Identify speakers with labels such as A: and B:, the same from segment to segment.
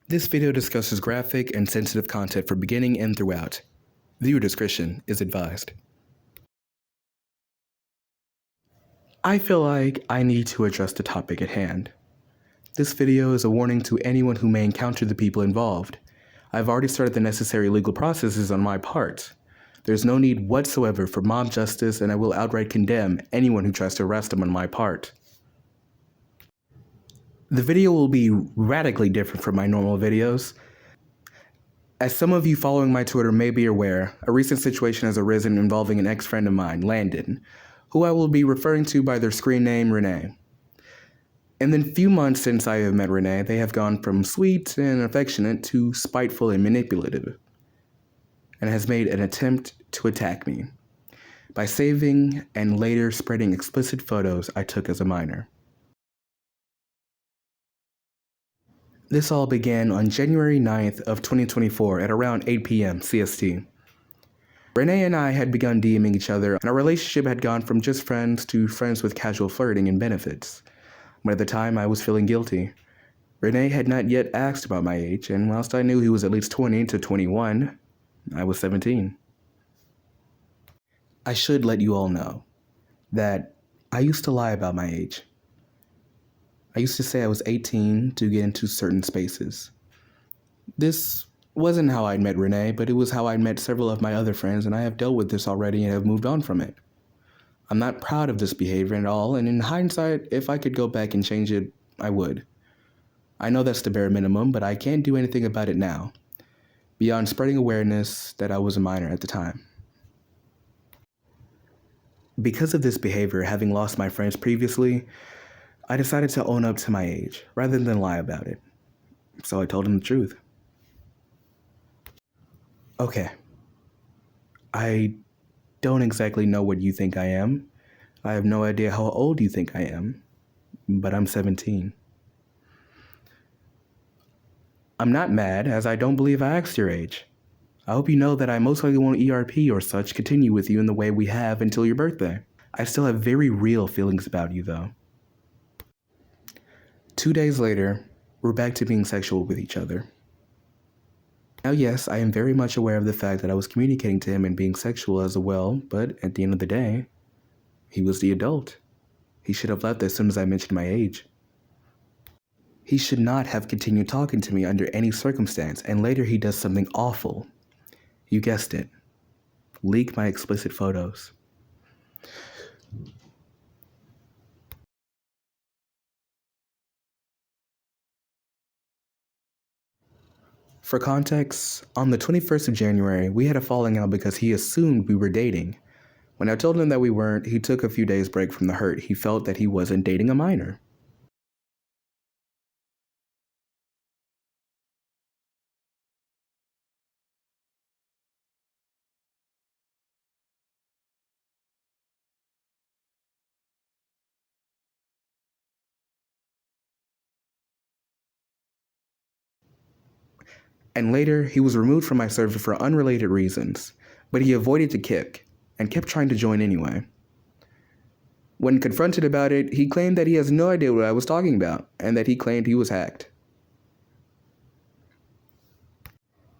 A: This video discusses graphic and sensitive content for beginning and throughout. Viewer discretion is advised. I feel like I need to address the topic at hand. This video is a warning to anyone who may encounter the people involved. I've already started the necessary legal processes on my part. There's no need whatsoever for mob justice, and I will outright condemn anyone who tries to arrest them on my part. The video will be radically different from my normal videos. As some of you following my Twitter may be aware, a recent situation has arisen involving an ex-friend of mine, Landon, who I will be referring to by their screen name, René. In the few months since I have met René, they have gone from sweet and affectionate to spiteful and manipulative, and has made an attempt to attack me by saving and later spreading explicit photos I took as a minor. This all began on January 9th of 2024 at around 8 p.m. CST. René and I had begun DMing each other, and our relationship had gone from just friends to friends with casual flirting and benefits. But at the time, I was feeling guilty. René had not yet asked about my age, and whilst I knew he was at least 20 to 21, I was 17. I should let you all know that I used to lie about my age. I used to say I was 18 to get into certain spaces. This wasn't how I'd met René, but it was how I'd met several of my other friends, and I have dealt with this already and have moved on from it. I'm not proud of this behavior at all, and in hindsight, if I could go back and change it, I would. I know that's the bare minimum, but I can't do anything about it now, beyond spreading awareness that I was a minor at the time. Because of this behavior, having lost my friends previously, I decided to own up to my age, rather than lie about it. So I told him the truth. Okay. I don't exactly know what you think I am. I have no idea how old you think I am, but I'm 17. I'm not mad, as I don't believe I asked your age. I hope you know that I most likely won't ERP or such continue with you in the way we have until your birthday. I still have very real feelings about you, though. 2 days later, we're back to being sexual with each other. Now, yes, I am very much aware of the fact that I was communicating to him and being sexual as well, but at the end of the day, he was the adult. He should have left as soon as I mentioned my age. He should not have continued talking to me under any circumstance, and later he does something awful. You guessed it. Leak my explicit photos. For context, on the 21st of January, we had a falling out because he assumed we were dating. When I told him that we weren't, he took a few days break from the hurt. He felt that he wasn't dating a minor. And later, he was removed from my server for unrelated reasons, but he avoided to kick and kept trying to join anyway. When confronted about it, he claimed that he has no idea what I was talking about, and that he claimed he was hacked.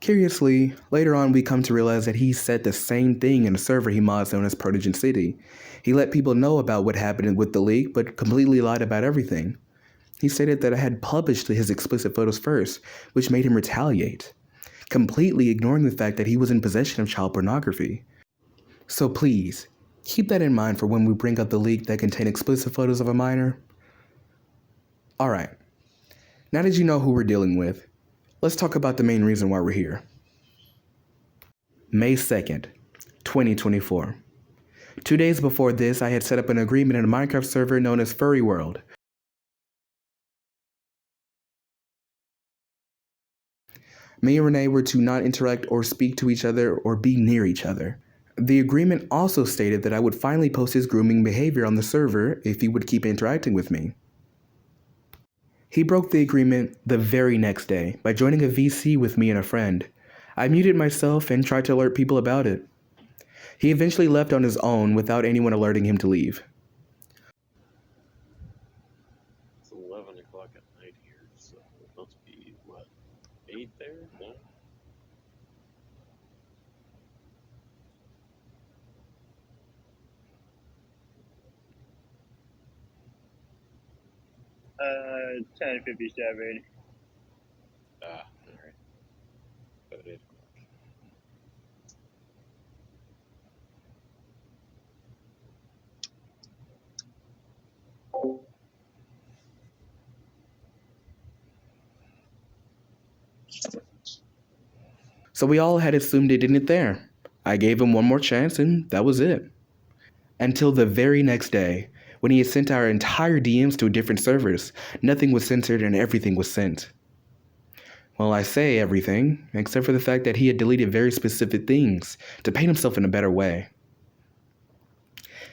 A: Curiously, later on we come to realize that he said the same thing in a server he mods known as Protogen City. He let people know about what happened with the leak, but completely lied about everything. He stated that I had published his explicit photos first, which made him retaliate, completely ignoring the fact that he was in possession of child pornography. So please, keep that in mind for when we bring up the leak that contained explicit photos of a minor. Alright, now that you know who we're dealing with, let's talk about the main reason why we're here. May 2nd, 2024. 2 days before this, I had set up an agreement in a Minecraft server known as Furry World. Me and René were to not interact or speak to each other or be near each other. The agreement also stated that I would finally post his grooming behavior on the server if he would keep interacting with me. He broke the agreement the very next day by joining a VC with me and a friend. I muted myself and tried to alert people about it. He eventually left on his own without anyone alerting him to leave.
B: It's 11 o'clock at night here, so it must be, what, 8 there? No?
C: Uh, 10:57.
B: Alright. About 8 o'clock.
A: So we all had assumed it didn't there. I gave him one more chance and that was it. Until the very next day, when he had sent our entire DMs to different servers. Nothing was censored and everything was sent. Well, I say everything, except for the fact that he had deleted very specific things to paint himself in a better way.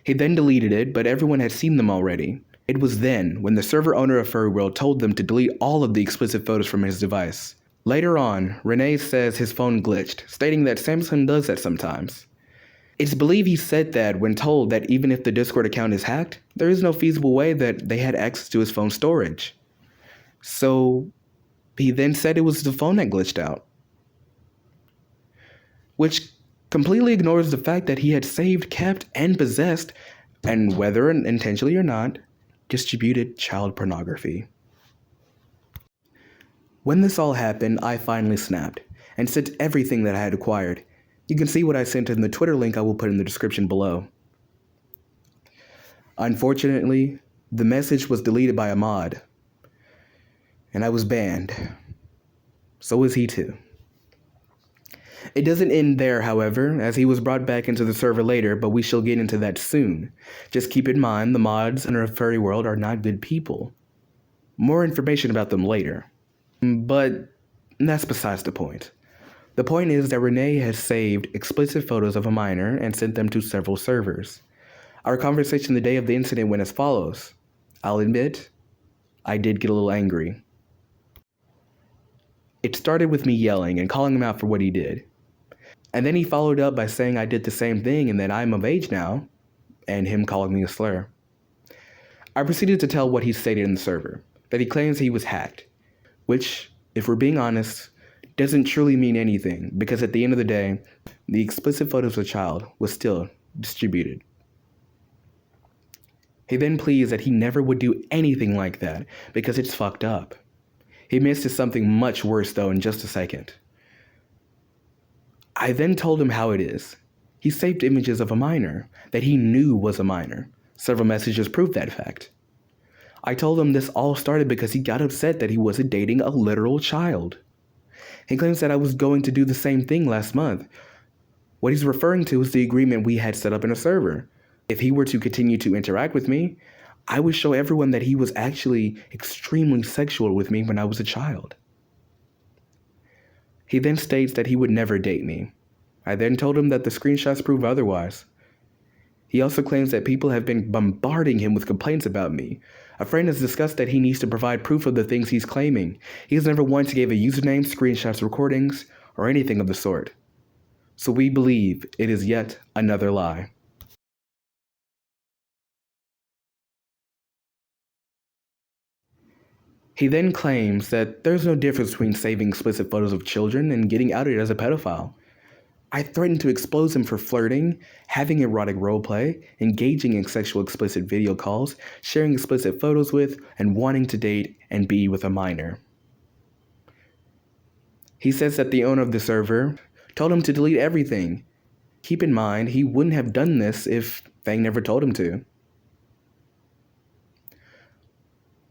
A: He then deleted it, but everyone had seen them already. It was then when the server owner of Furry World told them to delete all of the explicit photos from his device. Later on, René says his phone glitched, stating that Samsung does that sometimes. It's believed he said that when told that even if the Discord account is hacked, there is no feasible way that they had access to his phone storage. So he then said it was the phone that glitched out, which completely ignores the fact that he had saved, kept, and possessed, and whether intentionally or not, distributed child pornography. When this all happened, I finally snapped and sent everything that I had acquired. You can see what I sent in the Twitter link I will put in the description below. Unfortunately, the message was deleted by a mod, and I was banned. So was he too. It doesn't end there, however, as he was brought back into the server later, but we shall get into that soon. Just keep in mind the mods in our furry world are not good people. More information about them later. But that's besides the point. The point is that René has saved explicit photos of a minor and sent them to several servers. Our conversation the day of the incident went as follows. I'll admit, I did get a little angry. It started with me yelling and calling him out for what he did. And then he followed up by saying I did the same thing and that I'm of age now, and him calling me a slur. I proceeded to tell what he stated in the server, that he claims he was hacked, which, if we're being honest, doesn't truly mean anything, because at the end of the day, the explicit photos of the child was still distributed. He then pleads that he never would do anything like that, because it's fucked up. He admits to something much worse though in just a second. I then told him how it is. He saved images of a minor that he knew was a minor. Several messages proved that fact. I told him this all started because he got upset that he wasn't dating a literal child. He claims that I was going to do the same thing last month. What he's referring to is the agreement we had set up in a server. If he were to continue to interact with me, I would show everyone that he was actually extremely sexual with me when I was a child. He then states that he would never date me. I then told him that the screenshots prove otherwise. He also claims that people have been bombarding him with complaints about me. A friend has discussed that he needs to provide proof of the things he's claiming. He has never once gave a username, screenshots, recordings, or anything of the sort. So we believe it is yet another lie. He then claims that there's no difference between saving explicit photos of children and getting outed as a pedophile. I threatened to expose him for flirting, having erotic roleplay, engaging in sexual explicit video calls, sharing explicit photos with, and wanting to date and be with a minor. He says that the owner of the server told him to delete everything. Keep in mind, he wouldn't have done this if Fang never told him to.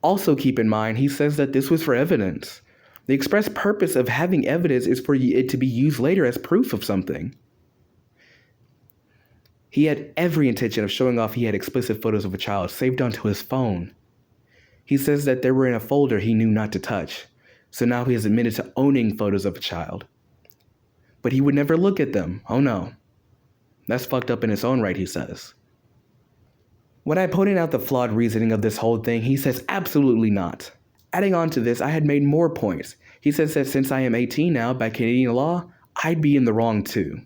A: Also keep in mind, he says that this was for evidence. The express purpose of having evidence is for it to be used later as proof of something. He had every intention of showing off he had explicit photos of a child saved onto his phone. He says that they were in a folder he knew not to touch, so now he has admitted to owning photos of a child. But he would never look at them, oh no. That's fucked up in its own right, he says. When I pointed out the flawed reasoning of this whole thing, he says absolutely not. Adding on to this, I had made more points. He says that since I am 18 now, by Canadian law, I'd be in the wrong too.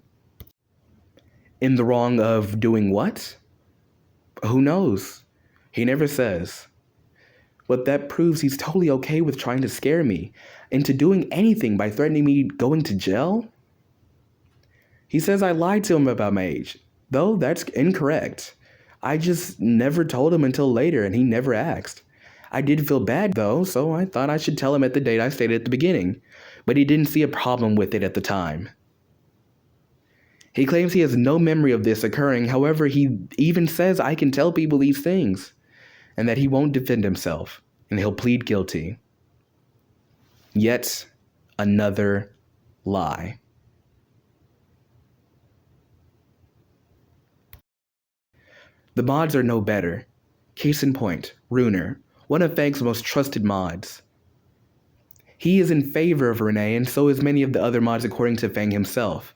A: In the wrong of doing what? Who knows? He never says. But that proves he's totally okay with trying to scare me. into doing anything by threatening me going to jail? He says I lied to him about my age, though that's incorrect. I just never told him until later, and he never asked. I did feel bad, though, so I thought I should tell him at the date I stated at the beginning, but he didn't see a problem with it at the time. He claims he has no memory of this occurring, however, he even says I can tell people these things, and that he won't defend himself, and he'll plead guilty. Yet another lie. The mods are no better. Case in point, René, one of Fang's most trusted mods. He is in favor of René, and so is many of the other mods according to Fang himself.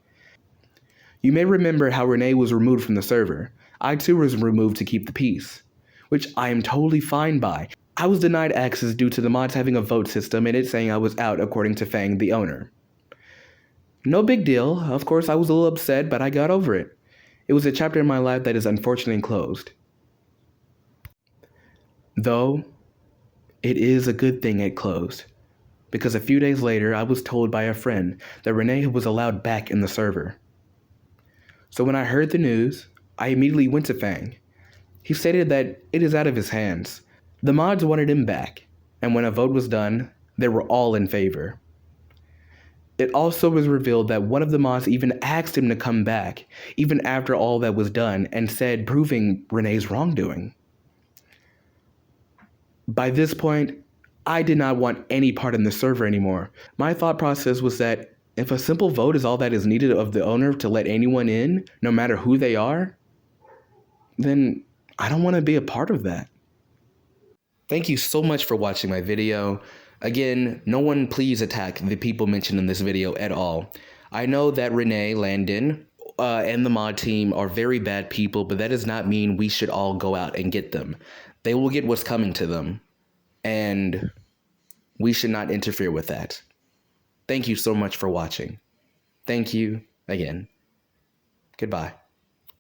A: You may remember how René was removed from the server. I too was removed to keep the peace, which I am totally fine by. I was denied access due to the mods having a vote system and it saying I was out according to Fang, the owner. No big deal. Of course, I was a little upset, but I got over it. It was a chapter in my life that is unfortunately closed. Though, it is a good thing it closed, because a few days later I was told by a friend that René was allowed back in the server. So when I heard the news, I immediately went to Fang. He stated that it is out of his hands. The mods wanted him back, and when a vote was done, they were all in favor. It also was revealed that one of the mods even asked him to come back, even after all that was done, and said proving René's wrongdoing. By this point, I did not want any part in the server anymore. My thought process was that if a simple vote is all that is needed of the owner to let anyone in, no matter who they are, then I don't want to be a part of that. Thank you so much for watching my video. Again, no one please attack the people mentioned in this video at all. I know that René, Landon, and the mod team are very bad people, but that does not mean we should all go out and get them. They will get what's coming to them, and we should not interfere with that. Thank you so much for watching. Thank you again. Goodbye.